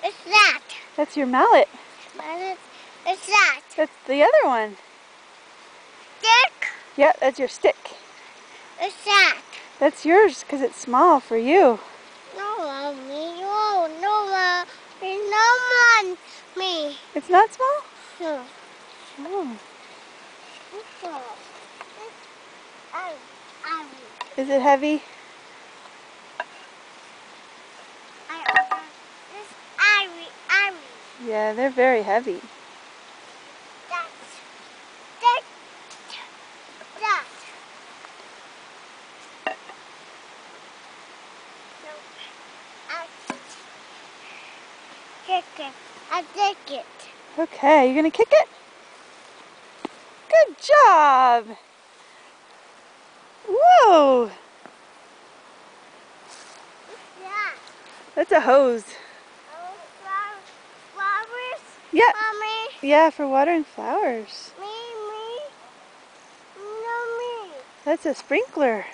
It's that. That's your mallet. It's that. That's the other one. Stick. Yeah, that's your stick. It's that. That's yours because it's small for you. No, Mommy. No, no, me. It's not small? No. Oh. I Is it heavy? Yeah, they're very heavy. I take it. Okay, you gonna kick it? Good job! Whoa! Yeah. That's a hose. Flowers? Yeah. Mommy? Yeah, for watering flowers. Me? No, me. That's a sprinkler.